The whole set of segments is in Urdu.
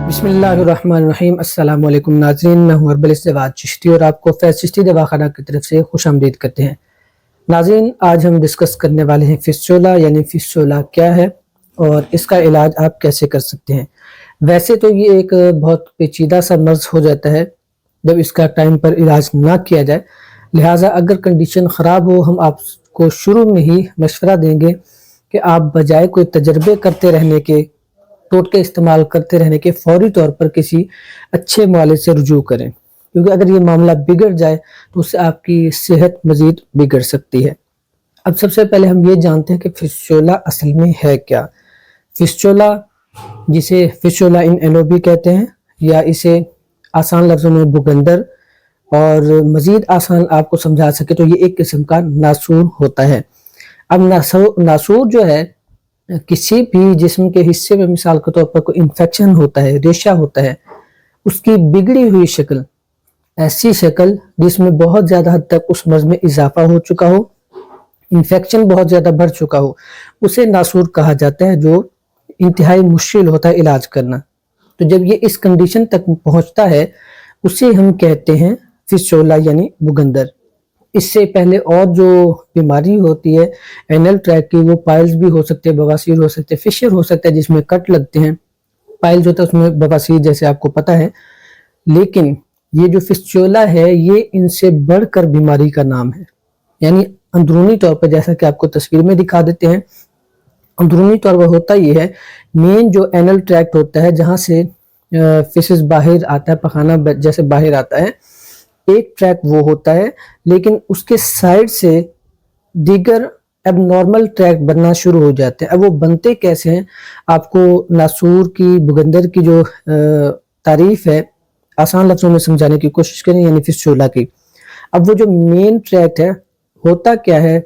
بسم اللہ الرحمن الرحیم۔ السلام علیکم ناظرین، میں ہوں اربل استواج چشتی اور آپ کو فیض چشتی دواخانہ کی طرف سے خوش آمدید کرتے ہیں۔ ناظرین، آج ہم ڈسکس کرنے والے ہیں فسچولا، یعنی فسچولا کیا ہے اور اس کا علاج آپ کیسے کر سکتے ہیں۔ ویسے تو یہ ایک بہت پیچیدہ سا مرض ہو جاتا ہے جب اس کا ٹائم پر علاج نہ کیا جائے، لہٰذا اگر کنڈیشن خراب ہو ہم آپ کو شروع میں ہی مشورہ دیں گے کہ آپ بجائے کوئی تجربے کرتے رہنے کے، ٹوٹکے استعمال کرتے رہنے کے، فوری طور پر کسی اچھے معالج سے رجوع کریں، کیونکہ اگر یہ معاملہ بگڑ جائے تو اس سے آپ کی صحت مزید بگڑ سکتی ہے۔ اب سب سے پہلے ہم یہ جانتے ہیں کہ فسچولا اصل میں ہے کیا۔ فسچولا، جسے فسچولا ان اینو بھی کہتے ہیں، یا اسے آسان لفظوں میں بگندر، اور مزید آسان آپ کو سمجھا سکے تو یہ ایک قسم کا ناسور ہوتا ہے۔ اب ناسور جو ہے، کسی بھی جسم کے حصے میں مثال کے طور پر کوئی انفیکشن ہوتا ہے، ریشہ ہوتا ہے، اس کی بگڑی ہوئی شکل، ایسی شکل جس میں بہت زیادہ حد تک اس مرض میں اضافہ ہو چکا ہو، انفیکشن بہت زیادہ بڑھ چکا ہو، اسے ناسور کہا جاتا ہے، جو انتہائی مشکل ہوتا ہے علاج کرنا۔ تو جب یہ اس کنڈیشن تک پہنچتا ہے اسے ہم کہتے ہیں فسچولا یعنی بگندر۔ اس سے پہلے اور جو بیماری ہوتی ہے اینل ٹریک کی، وہ پائلز بھی ہو سکتے ہیں، بواسیر ہو سکتے ہیں، فشر ہو سکتا ہے جس میں کٹ لگتے ہیں، پائلز ہوتا ہے اس میں بواسیر جیسے آپ کو پتہ ہے۔ لیکن یہ جو فسچولا ہے یہ ان سے بڑھ کر بیماری کا نام ہے، یعنی اندرونی طور پر جیسا کہ آپ کو تصویر میں دکھا دیتے ہیں، اندرونی طور پر ہوتا یہ ہے، مین جو اینل ٹریکٹ ہوتا ہے جہاں سے فیسز باہر آتا ہے، پخانہ جیسے باہر آتا ہے، ایک ٹریک وہ ہوتا ہے، لیکن اس کے سائڈ سے دیگر اب نارمل ٹریک بننا شروع ہو جاتے ہیں۔ اب وہ بنتے کیسے ہیں، آپ کو ناسور کی، بگندر کی جو تعریف ہے آسان لفظوں میں سمجھانے کی کوشش کریں، یعنی فسچولا کی۔ اب وہ جو مین ٹریک ہے، ہوتا کیا ہے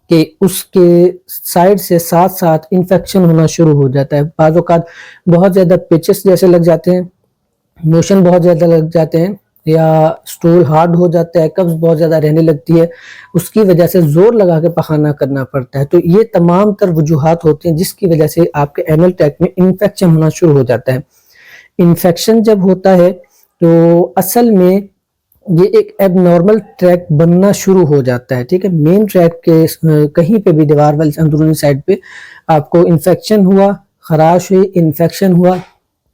کہ اس کے سائڈ سے ساتھ ساتھ انفیکشن ہونا شروع ہو جاتا ہے۔ بعض اوقات بہت زیادہ پیچز جیسے لگ جاتے ہیں، موشن بہت زیادہ لگ جاتے ہیں، یا سٹول ہارڈ ہو جاتا ہے، قبض بہت زیادہ رہنے لگتی ہے، اس کی وجہ سے زور لگا کے پخانہ کرنا پڑتا ہے۔ تو یہ تمام تر وجوہات ہوتی ہیں جس کی وجہ سے آپ کے اینل ٹریک میں انفیکشن ہونا شروع ہو جاتا ہے۔ انفیکشن جب ہوتا ہے تو اصل میں یہ ایک ایب نارمل ٹریک بننا شروع ہو جاتا ہے، ٹھیک ہے۔ مین ٹریک کے کہیں پہ بھی دیوار والی اندرونی سائڈ پہ آپ کو انفیکشن ہوا، خراش ہوئی، انفیکشن ہوا،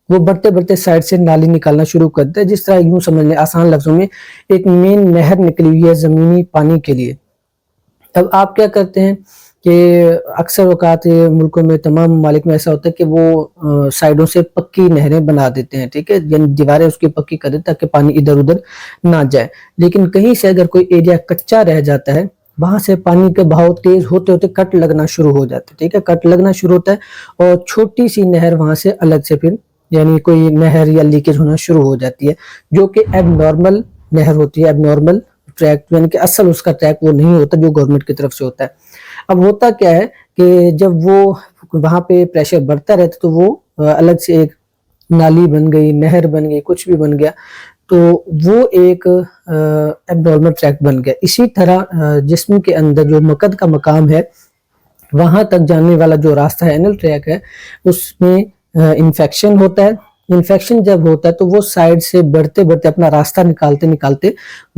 وہ بڑھتے بڑھتے سائڈ سے نالی نکالنا شروع کرتا ہے، جس طرح یوں سمجھ لیں آسان لفظوں میں ایک مین نہر نکلی ہوئی ہے زمینی پانی کے لیے۔ اب آپ کیا کرتے ہیں کہ اکثر اوقات ملکوں میں، تمام ممالک میں ایسا ہوتا ہے کہ وہ سائڈوں سے پکی نہریں بنا دیتے ہیں، ٹھیک ہے، یعنی دیواریں اس کی پکی کر دیتے تاکہ پانی ادھر ادھر نہ جائے۔ لیکن کہیں سے اگر کوئی ایریا کچا رہ جاتا ہے، وہاں سے پانی کے بہاؤ تیز ہوتے ہوتے کٹ لگنا شروع ہو جاتا ہے، ٹھیک ہے، کٹ لگنا شروع ہوتا ہے اور چھوٹی سی نہر وہاں سے الگ سے پھر یعنی کوئی نہر یا لیکیج ہونا شروع ہو جاتی ہے، جو کہ ایب نارمل نہر ہوتی ہے، ایب نارمل ٹریک، یعنی کہ اصل اس کا ٹریک وہ نہیں ہوتا جو گورنمنٹ کی طرف سے ہوتا ہے۔ اب ہوتا کیا ہے کہ جب وہ وہاں پہ پریشر بڑھتا رہتا تو وہ الگ سے ایک نالی بن گئی، نہر بن گئی، کچھ بھی بن گیا، تو وہ ایک ایب نارمل ٹریک بن گیا۔ اسی طرح جسم کے اندر جو مقد کا مقام ہے، وہاں تک جانے والا جو راستہ ہے، اینل ٹریک ہے، اس میں انفیکشن ہوتا ہے۔ انفیکشن جب ہوتا ہے تو وہ سائڈ سے بڑھتے بڑھتے اپنا راستہ نکالتے نکالتے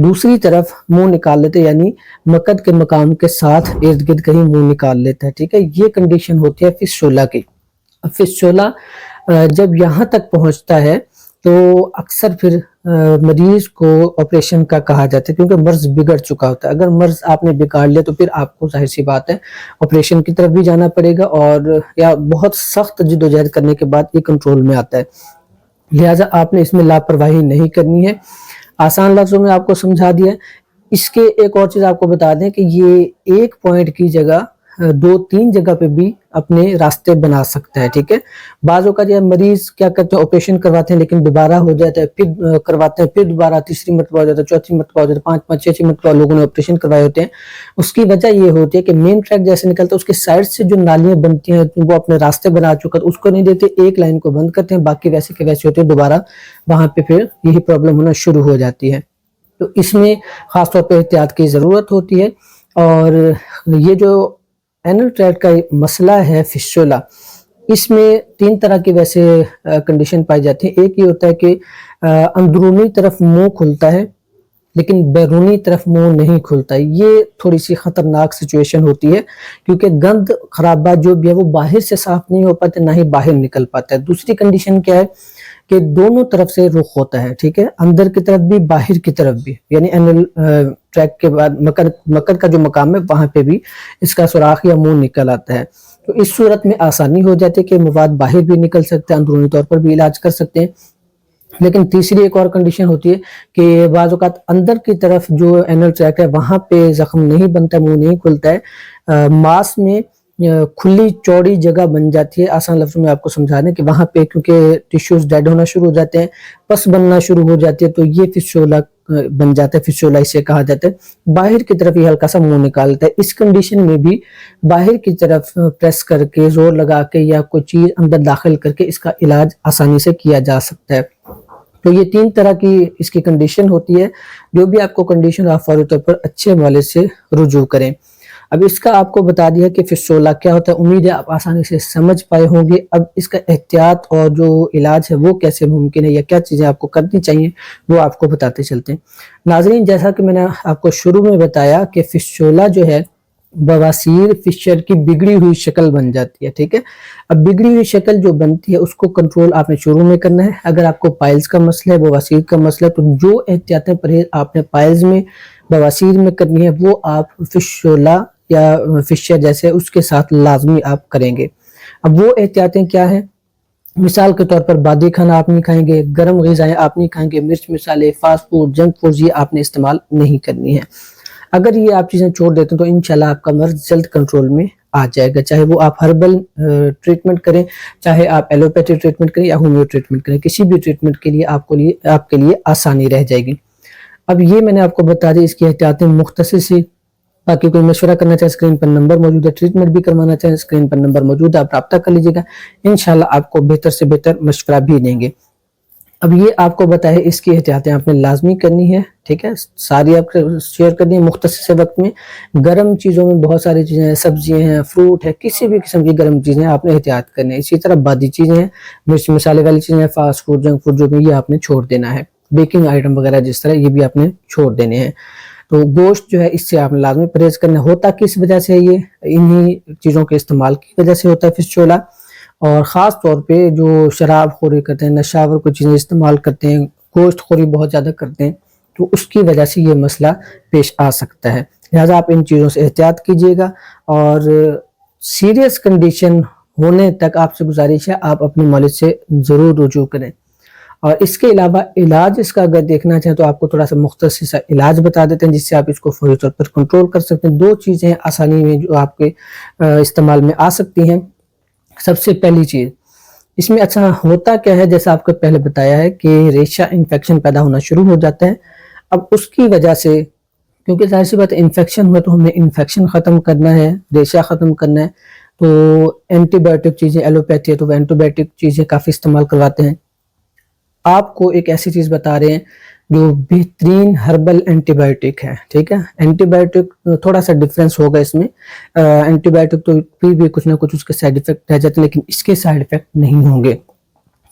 دوسری طرف منہ نکال لیتے، یعنی مقد کے مقام کے ساتھ ارد گرد کہیں منہ نکال لیتا ہے، ٹھیک ہے۔ یہ کنڈیشن ہوتی ہے فسچولا کی۔ فسچولا جب یہاں تک پہنچتا ہے تو اکثر پھر مریض کو آپریشن کا کہا جاتا ہے، کیونکہ مرض بگڑ چکا ہوتا ہے۔ اگر مرض آپ نے بگاڑ لیا تو پھر آپ کو ظاہر سی بات ہے آپریشن کی طرف بھی جانا پڑے گا، اور یا بہت سخت جدوجہد کرنے کے بعد یہ کنٹرول میں آتا ہے۔ لہٰذا آپ نے اس میں لاپرواہی نہیں کرنی ہے۔ آسان لفظوں میں آپ کو سمجھا دیا ہے۔ اس کے ایک اور چیز آپ کو بتا دیں کہ یہ ایک پوائنٹ کی جگہ 2-3 جگہ پہ بھی اپنے راستے بنا سکتا ہے، ٹھیک ہے۔ بعض اوقات یہ مریض کیا کرتے ہیں، آپریشن کرواتے ہیں لیکن دوبارہ ہو جاتا ہے، پھر کرواتے ہیں، پھر دوبارہ تیسری مرتبہ ہو جاتا ہے، چوتھی مرتبہ ہو جاتا ہے، 5 6 مرتبہ لوگوں نے آپریشن کروائے ہوتے ہیں۔ اس کی وجہ یہ ہوتی ہے کہ مین ٹریک جیسے نکلتا ہے اس کے سائڈ سے جو نالیاں بنتی ہیں وہ اپنے راستے بنا چکا ہے، اس کو نہیں دیتے، ایک لائن کو بند کرتے ہیں، باقی ویسے کے ویسے ہوتے ہیں، دوبارہ وہاں پہ پھر یہی پرابلم ہونا شروع ہو جاتی ہے۔ تو اس میں خاص طور پہ احتیاط کی ضرورت ہوتی ہے۔ اور یہ جو اینل ٹریک کا مسئلہ ہے فسچولا، اس میں تین طرح کی ویسے کنڈیشن پائی جاتی ہے. ایک یہ ہوتا ہے کہ اندرونی طرف منہ کھلتا ہے لیکن بیرونی طرف منہ نہیں کھلتا. یہ تھوڑی سی خطرناک سچویشن ہوتی ہے کیونکہ گند خرابات جو بھی ہے وہ باہر سے صاف نہیں ہو پاتے نہ ہی باہر نکل پاتا ہے. دوسری کنڈیشن کیا ہے کہ دونوں طرف سے رخ ہوتا ہے, ٹھیک ہے, اندر کی طرف بھی باہر کی طرف بھی, یعنی اینل ٹریک کے بعد مکر کا جو مقام ہے وہاں پہ بھی اس کا سوراخ یا منہ نکل آتا ہے. تو اس صورت میں آسانی ہو جاتی ہے کہ مواد باہر بھی نکل سکتے ہیں, اندرونی طور پر بھی علاج کر سکتے ہیں. لیکن تیسری ایک اور کنڈیشن ہوتی ہے کہ بعض اوقات اندر کی طرف جو اینل ٹریک ہے وہاں پہ زخم نہیں بنتا, منہ نہیں کھلتا ہے, ماس میں کھلی چوڑی جگہ بن جاتی ہے. آسان لفظوں میں آپ کو سمجھا دیں کہ وہاں پہ کیونکہ ٹیشوز ڈیڈ ہونا شروع ہو جاتے ہیں, پس بننا شروع ہو جاتی ہے, تو یہ فسچولا بن جاتا ہے, فسچولا اسے کہا جاتا ہے. باہر کی طرف یہ ہلکا سا منہ نکالتا ہے. اس کنڈیشن میں بھی باہر کی طرف پریس کر کے, زور لگا کے یا کوئی چیز اندر داخل کر کے اس کا علاج آسانی سے کیا جا سکتا ہے. تو یہ تین طرح کی اس کی کنڈیشن ہوتی ہے. جو بھی آپ کو کنڈیشن آپ فوری طور پر اچھے والے سے رجوع کریں. اب اس کا آپ کو بتا دیا کہ فسچولا کیا ہوتا ہے, امید ہے آپ آسانی سے سمجھ پائے ہوں گے. اب اس کا احتیاط اور جو علاج ہے وہ کیسے ممکن ہے یا کیا چیزیں آپ کو کرنی چاہیے وہ آپ کو بتاتے چلتے ہیں. ناظرین, جیسا کہ میں نے آپ کو شروع میں بتایا کہ فسچولا جو ہے بواسیر فشر کی بگڑی ہوئی شکل بن جاتی ہے, ٹھیک ہے. اب بگڑی ہوئی شکل جو بنتی ہے اس کو کنٹرول آپ نے شروع میں کرنا ہے. اگر آپ کو پائلز کا مسئلہ ہے, بواسیر کا مسئلہ ہے, تو جو احتیاطیں پرہیز آپ نے پائلز میں بواسیر میں کرنی ہے وہ آپ فسچولا یا فشر جیسے اس کے ساتھ لازمی آپ کریں گے. اب وہ احتیاطیں کیا ہیں؟ مثال کے طور پر بادی کھانا آپ نہیں کھائیں گے, گرم غذائیں آپ نہیں کھائیں گے, مرچ مسالے, فاسٹ فوڈ, جنک فوڈ یہ آپ نے استعمال نہیں کرنی ہے. اگر یہ آپ چیزیں چھوڑ دیتے ہیں تو انشاءاللہ آپ کا مرض جلد کنٹرول میں آ جائے گا. چاہے وہ آپ ہربل ٹریٹمنٹ کریں, چاہے آپ ایلوپیتھی ٹریٹمنٹ کریں یا ہومیو ٹریٹمنٹ کریں, کسی بھی ٹریٹمنٹ کے لیے آپ کے لیے آسانی رہ جائے گی. اب یہ میں نے آپ کو بتا دی اس کی احتیاطیں مختصر سی. باقی کوئی مشورہ کرنا چاہے اسکرین پر نمبر موجود ہے, ٹریٹمنٹ بھی کروانا چاہے اسکرین پر نمبر موجود ہے, آپ رابطہ کر لیجیے گا, انشاءاللہ آپ کو بہتر سے بہتر مشورہ بھی دیں گے. اب یہ آپ کو بتائے اس کی احتیاطیں آپ نے لازمی کرنی ہے, ٹھیک ہے, ساری آپ شیئر کر دیں مختصر سے وقت میں. گرم چیزوں میں بہت ساری چیزیں ہیں, سبزیاں ہیں, فروٹ ہے, کسی بھی قسم کی گرم چیزیں آپ نے احتیاط کرنی ہے. اسی طرح بادی چیزیں ہیں, مرچ مسالے والی چیزیں ہیں, فاسٹ فوڈ, جنک فوڈ جو بھی یہ آپ نے چھوڑ دینا ہے. بیکنگ آئٹم وغیرہ جس طرح یہ بھی آپ نے چھوڑ دینے ہیں. تو گوشت جو ہے اس سے آپ نے لازمی پرہیز کرنا. ہوتا کس وجہ سے یہ انہی چیزوں کے استعمال کی وجہ سے ہوتا ہے فسچولا, اور خاص طور پہ جو شراب خوری کرتے ہیں, نشاور کو چیزیں استعمال کرتے ہیں, گوشت خوری بہت زیادہ کرتے ہیں, تو اس کی وجہ سے یہ مسئلہ پیش آ سکتا ہے. لہٰذا آپ ان چیزوں سے احتیاط کیجیے گا, اور سیریس کنڈیشن ہونے تک آپ سے گزارش ہے آپ اپنے مالج سے ضرور رجوع کریں. اور اس کے علاوہ علاج اس کا اگر دیکھنا چاہیں تو آپ کو تھوڑا سا مختصر سا علاج بتا دیتے ہیں جس سے آپ اس کو فوری طور پر کنٹرول کر سکتے ہیں. دو چیزیں آسانی میں جو آپ کے استعمال میں آ سکتی ہیں. سب سے پہلی چیز اس میں اچھا ہوتا کیا ہے, جیسا آپ کو پہلے بتایا ہے کہ ریشہ انفیکشن پیدا ہونا شروع ہو جاتا ہے. اب اس کی وجہ سے, کیونکہ ظاہر سی بات انفیکشن ہوا تو ہم نے انفیکشن ختم کرنا ہے, ریشہ ختم کرنا ہے, تو اینٹی بایوٹک چیزیں, ایلوپیتھی ہے تو وہ اینٹی بایوٹک چیزیں کافی استعمال کرواتے ہیں. آپ کو ایک ایسی چیز بتا رہے ہیں جو بہترین ہربل اینٹی بایوٹک ہے, ٹھیک ہے. اینٹی بایوٹک تھوڑا سا ڈفرینس ہوگا اس میں, اینٹی بایوٹک تو پھر بھی کچھ نہ کچھ اس کے سائیڈ افیکٹ رہ جاتے ہیں, لیکن اس کے سائیڈ افیکٹ نہیں ہوں گے.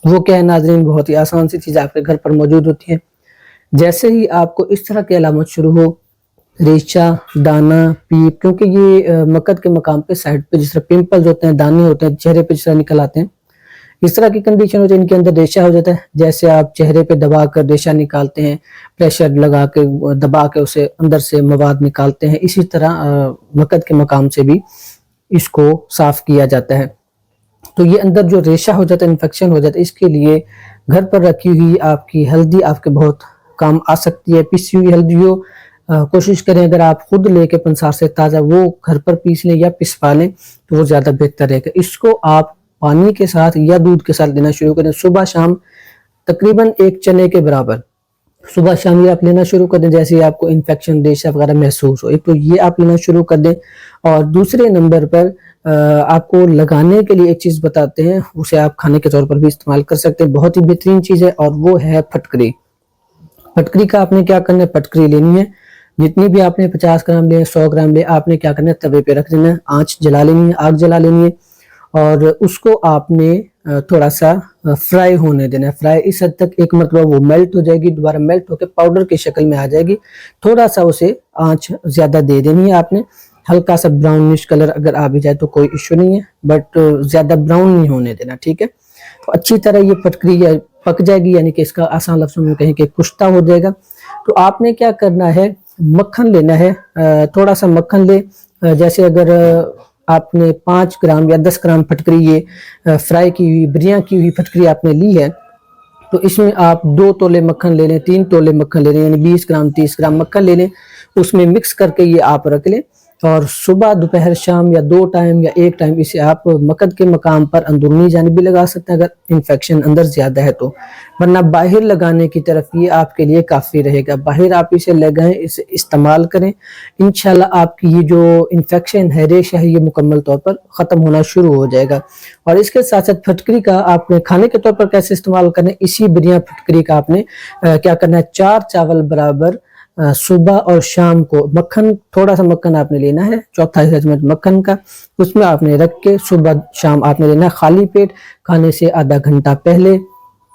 وہ کیا ہے ناظرین, بہت ہی آسان سی چیز آپ کے گھر پر موجود ہوتی ہے. جیسے ہی آپ کو اس طرح کی علامت شروع ہو, ریشہ, دانہ, پیپ, کیونکہ یہ مقد کے مقام پہ سائیڈ پہ جس طرح پمپلز ہوتے ہیں, دانے ہوتے ہیں, چہرے پہ جس طرح نکل آتے ہیں, اس طرح کی کنڈیشن ہوتی ہے, ان کے اندر ریشہ ہو جاتا ہے. جیسے آپ چہرے پہ دبا کر ریشہ نکالتے ہیں, پریشر لگا کے دبا کے اسے اندر سے مواد نکالتے ہیں, اسی طرح مقد کے مقام سے بھی اس کو صاف کیا جاتا ہے. تو یہ اندر جو ریشہ ہو جاتا ہے, انفیکشن ہو جاتا ہے, اس کے لیے گھر پر رکھی ہوئی آپ کی ہلدی آپ کے بہت کام آ سکتی ہے. پیسی ہوئی ہلدی ہو, کوشش کریں اگر آپ خود لے کے پنسار سے تازہ وہ گھر پر پیس لیں یا پسوا لیں تو وہ زیادہ بہتر رہے گا. اس کو آپ پانی کے ساتھ یا دودھ کے ساتھ لینا شروع کریں, صبح شام تقریباً ایک چنے کے برابر صبح شام یہ آپ لینا شروع کر دیں. جیسے ہی آپ کو انفیکشن, ریشہ وغیرہ محسوس ہو, ایک تو یہ آپ لینا شروع کر دیں. اور دوسرے نمبر پر آپ کو لگانے کے لیے ایک چیز بتاتے ہیں, اسے آپ کھانے کے طور پر بھی استعمال کر سکتے ہیں, بہت ہی بہترین چیز ہے, اور وہ ہے پھٹکری. پھٹکری کا آپ نے کیا کرنا ہے, پھٹکری لینی ہے, جتنی بھی آپ نے 50 گرام لے, 100 گرام لے, آپ نے کیا کرنا ہے توے پہ رکھ دینا ہے, آنچ جلا لینی ہے, آگ جلا لینی ہے, اور اس کو آپ نے تھوڑا سا فرائی ہونے دینا ہے. فرائی اس حد تک ایک مرتبہ وہ میلٹ ہو جائے گی, دوبارہ میلٹ ہو کے پاؤڈر کی شکل میں آ جائے گی. تھوڑا سا اسے آنچ زیادہ دے دینی ہے آپ نے, ہلکا سا براؤنش کلر اگر آ بھی جائے تو کوئی ایشو نہیں ہے, بٹ زیادہ براؤن نہیں ہونے دینا, ٹھیک ہے. تو اچھی طرح یہ پٹکری پک جائے گی, یعنی کہ اس کا آسان لفظوں میں کہیں کہ کشتہ ہو جائے گا. تو آپ نے کیا کرنا ہے, مکھن لینا ہے, تھوڑا سا مکھن لے. جیسے اگر آپ نے 5 گرام یا 10 گرام پھٹکری یہ فرائی کی ہوئی بریاں کی ہوئی پھٹکری آپ نے لی ہے, تو اس میں آپ 2 تولے مکھن لے لیں, 3 تولے مکھن لے لیں, یعنی 20 گرام 30 گرام مکھن لے لیں. اس میں مکس کر کے یہ آپ رکھ لیں, اور صبح دوپہر شام یا 2 ٹائم یا 1 ٹائم اسے آپ مقد کے مقام پر اندرونی جانب بھی لگا سکتے ہیں اگر انفیکشن اندر زیادہ ہے تو, ورنہ باہر لگانے کی طرف یہ آپ کے لیے کافی رہے گا. باہر آپ اسے لگائیں, اسے استعمال کریں, انشاءاللہ آپ کی یہ جو انفیکشن ہے, ریشہ ہے, یہ مکمل طور پر ختم ہونا شروع ہو جائے گا. اور اس کے ساتھ ساتھ پھٹکری کا آپ نے کھانے کے طور پر کیسے استعمال کریں, اسی بریاں پھٹکری کا آپ نے کیا کرنا ہے, 4 چاول برابر صبح اور شام کو مکھن, تھوڑا سا مکھن آپ نے لینا ہے, 1/4 چمچ مکھن کا, اس میں آپ نے رکھ کے صبح شام آپ نے لینا ہے خالی پیٹ, کھانے سے آدھا گھنٹہ پہلے.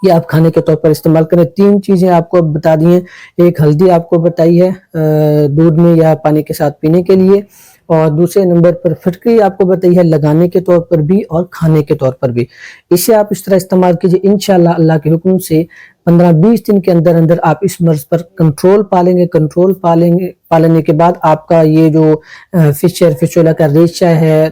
یہ آپ کھانے کے طور پر استعمال کریں. 3 چیزیں آپ کو بتا دی ہیں, ایک ہلدی آپ کو بتائی ہے دودھ میں یا پانی کے ساتھ پینے کے لیے, اور دوسرے نمبر پر پھٹکری آپ کو بتائی ہے لگانے کے طور پر بھی اور کھانے کے طور پر بھی. اسے آپ اس طرح استعمال کیجئے, انشاءاللہ اللہ کے حکم سے 15-20 دن کے اندر اندر آپ اس مرض پر کنٹرول پالیں گے. کنٹرول پالنے کے بعد آپ کا یہ جو فسچولا کا ریشہ ہے,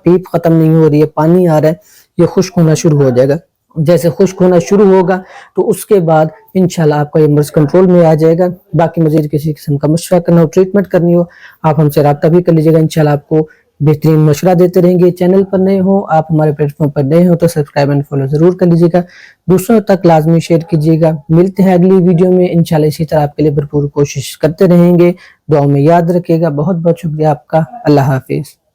پیپ ختم نہیں ہو رہی ہے, پانی آ رہا ہے, یہ خشک ہونا شروع ہو جائے گا. جیسے خشک ہونا شروع ہوگا تو اس کے بعد انشاءاللہ آپ کا یہ مرض کنٹرول میں آ جائے گا. باقی مزید کسی قسم کا مشورہ کرنا ہو, ٹریٹمنٹ کرنی ہو, آپ ہم سے رابطہ بھی کر لیجیے گا. انشاءاللہ آپ کو بہترین مشورہ دیتے رہیں گے. چینل پر نئے ہوں, آپ ہمارے پلیٹ فارم پر نئے ہوں تو سبسکرائب اینڈ فالو ضرور کر لیجیے گا, دوسروں تک لازمی شیئر کیجیے گا. ملتے ہیں اگلی ویڈیو میں انشاءاللہ, اسی طرح آپ کے لیے بھرپور کوشش کرتے رہیں گے. دعاؤں میں یاد رکھیے گا. بہت بہت شکریہ آپ کا. اللہ حافظ.